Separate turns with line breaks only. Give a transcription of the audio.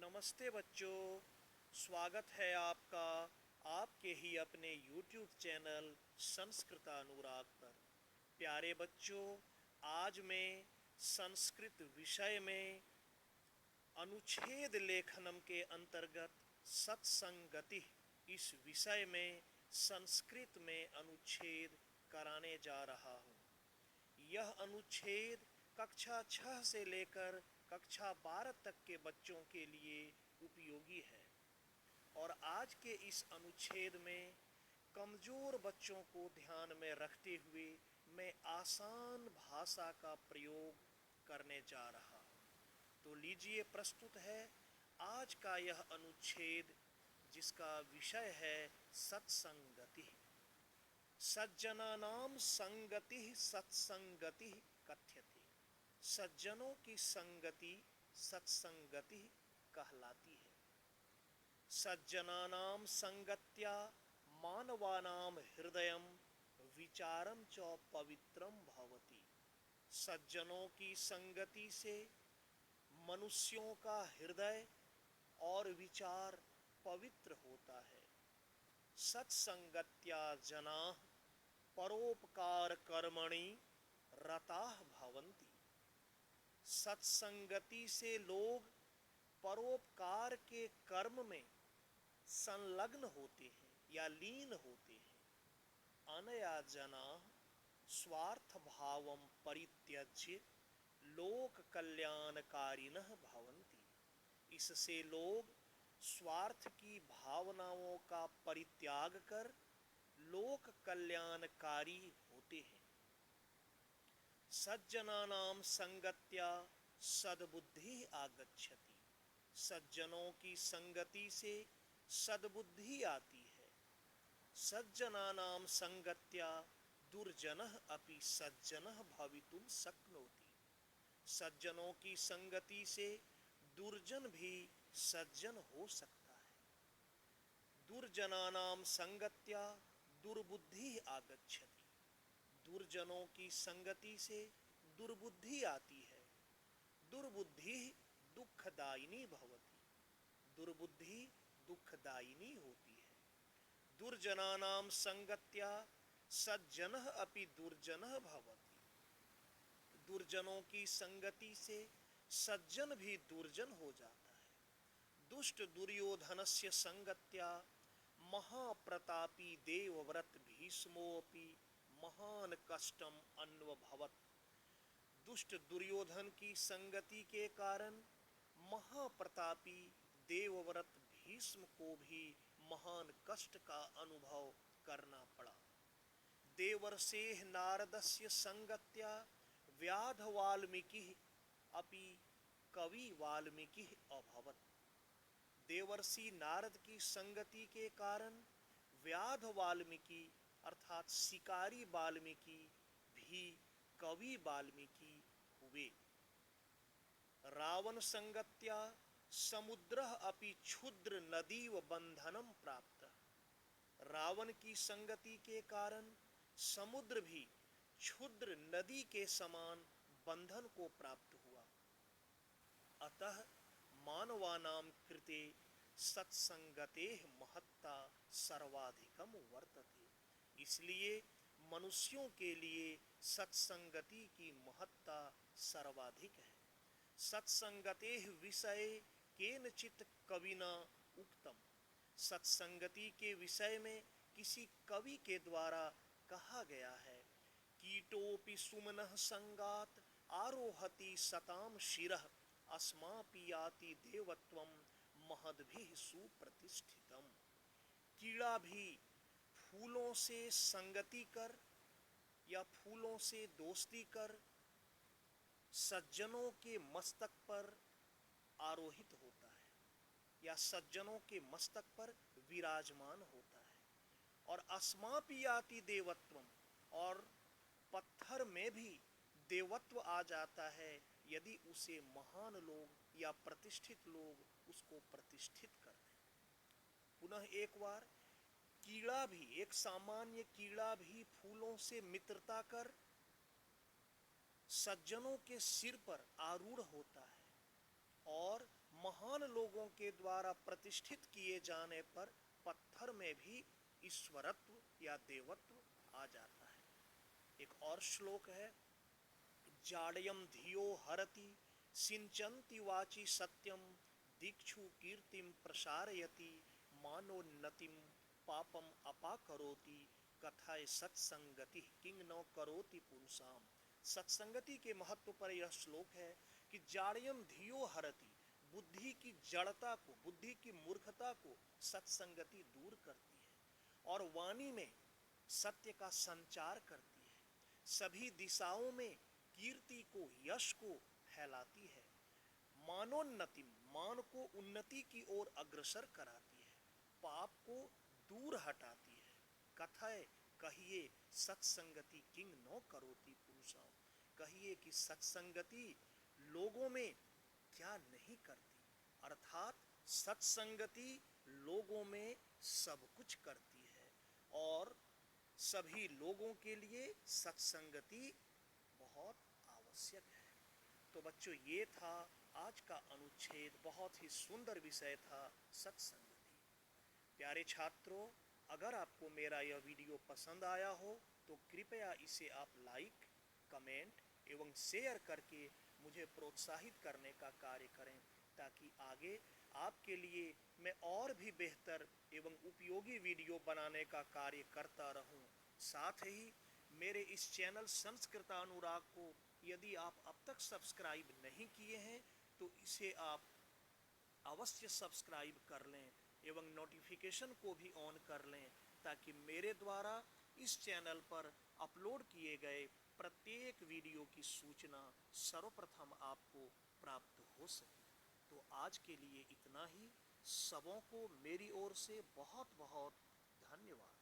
नमस्ते बच्चों, स्वागत है आपका आपके ही अपने YouTube चैनल संस्कृत अनुराग पर। प्यारे बच्चों, आज मैं संस्कृत विषय में अनुच्छेद लेखनम के अंतर्गत सत्संगति इस विषय में संस्कृत में अनुच्छेद कराने जा रहा हूँ। यह अनुच्छेद कक्षा 6 से लेकर कक्षा 12 तक के बच्चों के लिए उपयोगी है और आज के इस अनुच्छेद में कमज़ोर बच्चों को ध्यान में रखते हुए मैं आसान भाषा का प्रयोग करने जा रहा हूँ। तो लीजिए, प्रस्तुत है आज का यह अनुच्छेद जिसका विषय है सत्संगति। सज्जनानां संगति सत्संगति कथ्यते। सज्जनों की संगति सत्संगति कहलाती है। सज्जनानां संगत्या मानवानां हृदयं विचारं च पवित्रं भवति। सज्जनों की संगति से मनुष्यों का हृदय और विचार पवित्र होता है। सत्संगत्या जनाः परोपकार कर्मणि रताः भवन्ति। सत्संगति से लोग परोपकार के कर्म में संलग्न होते हैं या लीन होते हैं। अनया जनाः स्वार्थ भावं परित्यज्य लोक कल्याणकारिणः भवन्ति। इससे लोग स्वार्थ की भावनाओं का परित्याग कर लोक कल्याणकारी होते हैं। सज्जनानां संगत्या सद्बुद्धि आगच्छति। सज्जनों की संगति से सद्बुद्धि आती है। सज्जनानां संगत्या दुर्जनः अपि सज्जनः भवितुं शक्नोति। सज्जनों की संगति से दुर्जन भी सज्जन हो सकता है। दुर्जनानां संगत्या दुर्बुद्धि आगच्छति। दुर्जनों की संगति से दुर्बुद्धि आती है। दुर्बुद्धि दुखदायिनी भवति। दुर्बुद्धि दुखदायिनी होती है। दुर्जनानां संगत्या सज्जनः अपि दुर्जनः भवति। दुर्जनों की संगति से सज्जन भी दुर्जन हो जाता है। दुष्ट दुर्योधनस्य संगत्या महाप्रतापी देवव्रत भीष्मोऽपि महान कष्टम अन्वभवत्। दुष्ट दुर्योधन की संगति के कारण महाप्रतापी देवव्रत भीष्म को भी महान कष्ट का अनुभव करना पड़ा। देवर्षेः नारदस्य संगत्या व्याध वाल्मीकिः अपि कवि वाल्मीकिः अभवत्। देवर्षि नारद की संगति के कारण व्याध वाल्मीकि अर्थात शिकारी वाल्मीकि भी कवि वाल्मीकि हुए। रावण संगत्या समुद्रः अपि क्षुद्र नदीव बंधनम प्राप्त। रावण की संगति के कारण समुद्र भी क्षुद्र नदी के समान बंधन को प्राप्त हुआ। अतः मानवानां कृते सत्संगतेः महत्ता सर्वाधिकम वर्तते। इसलिए मनुष्यों के लिए सत्संगति की महत्ता सर्वाधिक है। सत्संगतेः विषये केनचित् कविना उक्तम। सत्संगति के विषय में किसी कवि के द्वारा कहा गया है, कीटोपि सुमनः संगात् आरोहति सताम शिरः अस्मापि याति देवत्वं महद्भिः सुप्रतिष्ठितम। कीड़ा भी फूलों से संगति कर या फूलों से दोस्ती कर सज्जनों के मस्तक पर आरोहित होता है या सज्जनों के मस्तक पर विराजमान होता है। और अस्मापि याति देवत्वम, और पत्थर में भी देवत्व आ जाता है यदि उसे महान लोग या प्रतिष्ठित लोग उसको प्रतिष्ठित कर दें। पुनः एक बार, कीड़ा भी, एक सामान्य कीड़ा भी फूलों से मित्रता कर सज्जनों के सिर पर आरूढ़ होता है और महान लोगों के द्वारा प्रतिष्ठित किए जाने पर पत्थर में भी ईश्वरत्व या देवत्व आ जाता है। एक और श्लोक है, जाड्यम धियो हरति सिंचन्ति वाचि सत्यम दीक्षु कीर्तिम प्रसारयति मानोन्नतिम पापम अपाकरोति कथाय सत्संगति किंग नो करोति पुंसाम। सत्संगति के महत्व पर यह श्लोक है कि जाड्यम धियो हरति, बुद्धि की जड़ता को, बुद्धि की मूर्खता को सत्संगति दूर करती है और वाणी में सत्य का संचार करती है, सभी दिशाओं में कीर्ति को, यश को फैलाती है, मानोन्नति, मान को उन्नति की ओर अग्रसर कराती है, पाप को दूर हटाती है, कथय, कहिए, सत्संगति किंग नो करोति पुरुषाम, कहिए कि सत्संगति लोगों में क्या नहीं करती, अर्थात सत्संगति लोगों में सब कुछ करती है और सभी लोगों के लिए सत्संगति बहुत आवश्यक है। तो बच्चों, ये था आज का अनुच्छेद, बहुत ही सुंदर विषय था सत्संगति। प्यारे छात्रों, अगर आपको मेरा यह वीडियो पसंद आया हो तो कृपया इसे आप लाइक, कमेंट एवं शेयर करके मुझे प्रोत्साहित करने का कार्य करें, ताकि आगे आपके लिए मैं और भी बेहतर एवं उपयोगी वीडियो बनाने का कार्य करता रहूं। साथ ही मेरे इस चैनल संस्कृतानुराग को यदि आप अब तक सब्सक्राइब नहीं किए हैं तो इसे आप अवश्य सब्सक्राइब कर लें एवं नोटिफिकेशन को भी ऑन कर लें, ताकि मेरे द्वारा इस चैनल पर अपलोड किए गए प्रत्येक वीडियो की सूचना सर्वप्रथम आपको प्राप्त हो सके। तो आज के लिए इतना ही। सबों को मेरी ओर से बहुत बहुत धन्यवाद।